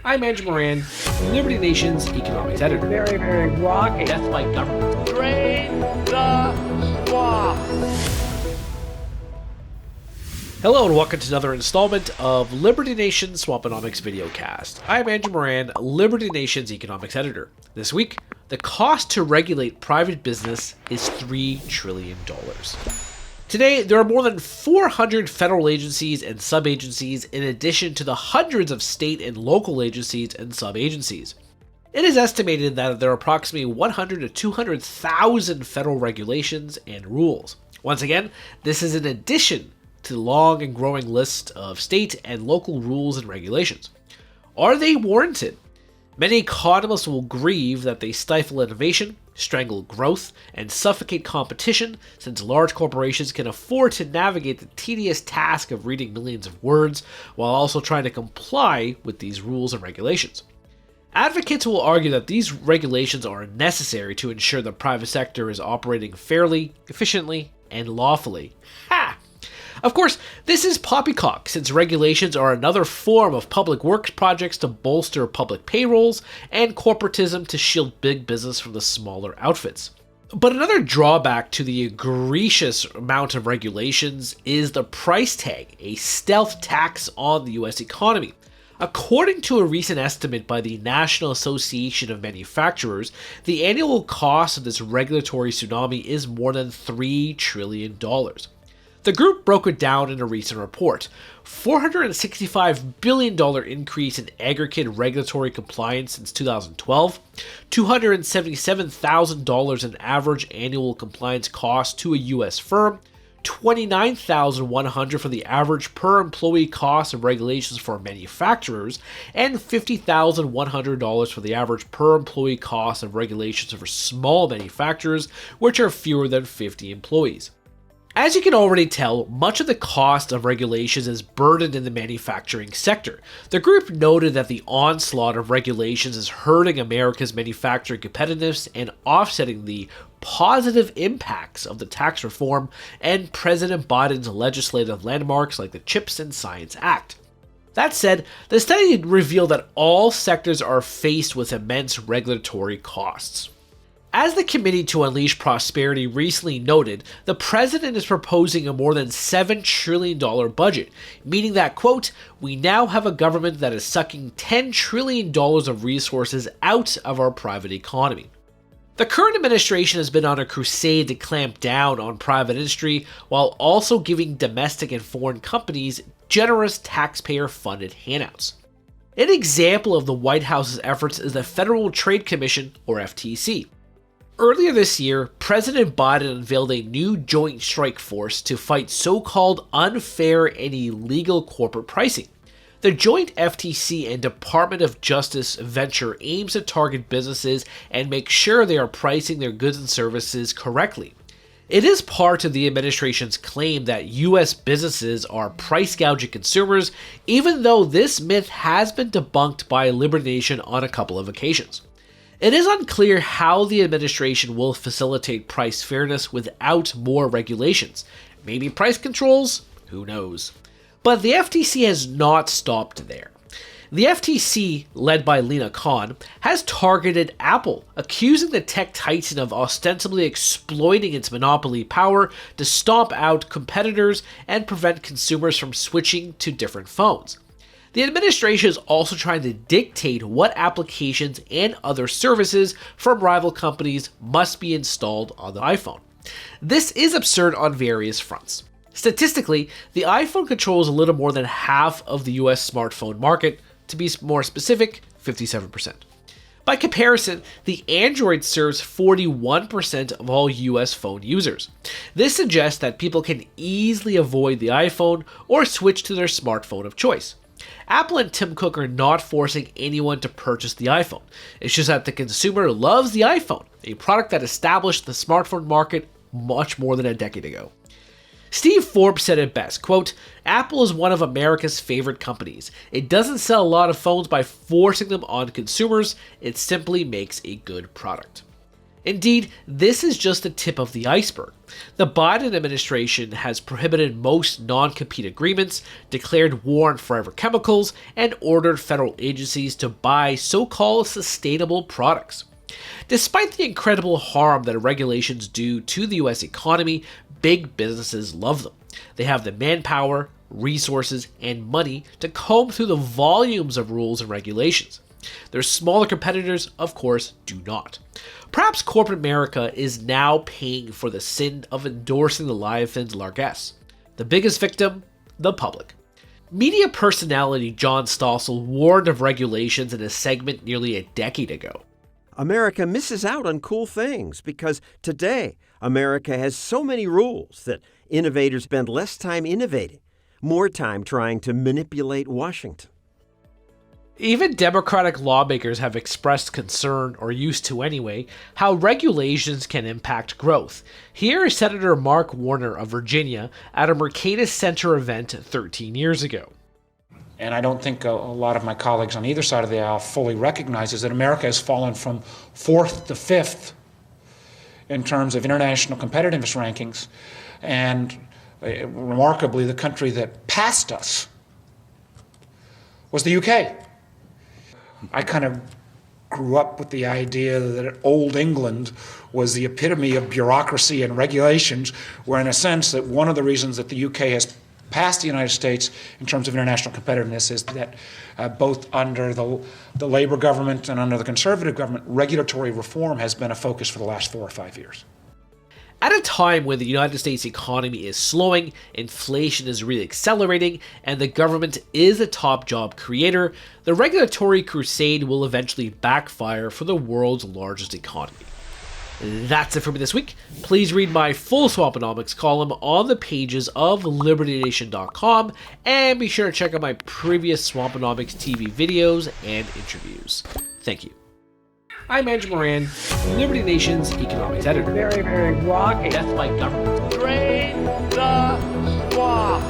I'm Andrew Moran, Liberty Nation's economics editor. Very, very rocky. Death by government. Drain the swamp. Hello and welcome to another installment of Liberty Nation's Swamponomics videocast. I'm Andrew Moran, Liberty Nation's economics editor. This week, the cost to regulate private business is $3 trillion. Today, there are more than 400 federal agencies and sub-agencies in addition to the hundreds of state and local agencies and sub-agencies. It is estimated that there are approximately 100 to 200,000 federal regulations and rules. Once again, this is in addition to the long and growing list of state and local rules and regulations. Are they warranted? Many economists will grieve that they stifle innovation, strangle growth, and suffocate competition, since large corporations can afford to navigate the tedious task of reading millions of words while also trying to comply with these rules and regulations. Advocates will argue that these regulations are necessary to ensure the private sector is operating fairly, efficiently, and lawfully. Ha! Of course, this is poppycock, since regulations are another form of public works projects to bolster public payrolls and corporatism to shield big business from the smaller outfits. But another drawback to the egregious amount of regulations is the price tag, a stealth tax on the US economy. According to a recent estimate by the National Association of Manufacturers, the annual cost of this regulatory tsunami is more than $3 trillion. The group broke it down in a recent report. $465 billion increase in aggregate regulatory compliance since 2012, $277,000 in average annual compliance cost to a U.S. firm, $29,100 for the average per employee cost of regulations for manufacturers, and $50,100 for the average per employee cost of regulations for small manufacturers, which are fewer than 50 employees. As you can already tell, much of the cost of regulations is burdened in the manufacturing sector. The group noted that the onslaught of regulations is hurting America's manufacturing competitiveness and offsetting the positive impacts of the tax reform and President Biden's legislative landmarks like the CHIPS and Science Act. That said, the study revealed that all sectors are faced with immense regulatory costs. As the Committee to Unleash Prosperity recently noted, the president is proposing a more than $7 trillion budget, meaning that, quote, we now have a government that is sucking $10 trillion of resources out of our private economy. The current administration has been on a crusade to clamp down on private industry while also giving domestic and foreign companies generous taxpayer-funded handouts. An example of the White House's efforts is the Federal Trade Commission, or FTC. Earlier this year, President Biden unveiled a new joint strike force to fight so-called unfair and illegal corporate pricing. The joint FTC and Department of Justice venture aims to target businesses and make sure they are pricing their goods and services correctly. It is part of the administration's claim that U.S. businesses are price gouging consumers, even though this myth has been debunked by Liberty Nation on a couple of occasions. It is unclear how the administration will facilitate price fairness without more regulations. Maybe price controls? Who knows? But the FTC has not stopped there. The FTC, led by Lina Khan, has targeted Apple, accusing the tech titan of ostensibly exploiting its monopoly power to stomp out competitors and prevent consumers from switching to different phones. The administration is also trying to dictate what applications and other services from rival companies must be installed on the iPhone. This is absurd on various fronts. Statistically, the iPhone controls a little more than half of the US smartphone market, to be more specific, 57%. By comparison, the Android serves 41% of all US phone users. This suggests that people can easily avoid the iPhone or switch to their smartphone of choice. Apple and Tim Cook are not forcing anyone to purchase the iPhone. It's just that the consumer loves the iPhone, a product that established the smartphone market much more than a decade ago. Steve Forbes said it best, quote, Apple is one of America's favorite companies. It doesn't sell a lot of phones by forcing them on consumers, it simply makes a good product. Indeed, this is just the tip of the iceberg. The Biden administration has prohibited most non-compete agreements, declared war on forever chemicals, and ordered federal agencies to buy so-called sustainable products. Despite the incredible harm that regulations do to the US economy, big businesses love them. They have the manpower, resources, and money to comb through the volumes of rules and regulations. Their smaller competitors, of course, do not. Perhaps corporate America is now paying for the sin of endorsing the Leviathan's largesse. The biggest victim? The public. Media personality John Stossel warned of regulations in a segment nearly a decade ago. America misses out on cool things because today America has so many rules that innovators spend less time innovating, more time trying to manipulate Washington. Even Democratic lawmakers have expressed concern, or used to anyway, how regulations can impact growth. Here is Senator Mark Warner of Virginia at a Mercatus Center event 13 years ago. And I don't think a lot of my colleagues on either side of the aisle fully recognizes that America has fallen from 4th to 5th in terms of international competitiveness rankings. And remarkably, the country that passed us was the UK. I kind of grew up with the idea that old England was the epitome of bureaucracy and regulations, where in a sense that one of the reasons that the UK has passed the United States in terms of international competitiveness is that both under the Labour government and under the Conservative government, regulatory reform has been a focus for the last 4 or 5 years. At a time when the United States economy is slowing, inflation is really accelerating, and the government is a top job creator, the regulatory crusade will eventually backfire for the world's largest economy. That's it for me this week. Please read my full Swamponomics column on the pages of LibertyNation.com, and be sure to check out my previous Swamponomics TV videos and interviews. Thank you. I'm Andrew Moran, Liberty Nation's economics editor. Very, very rocky. Death by government. Drain the swamp.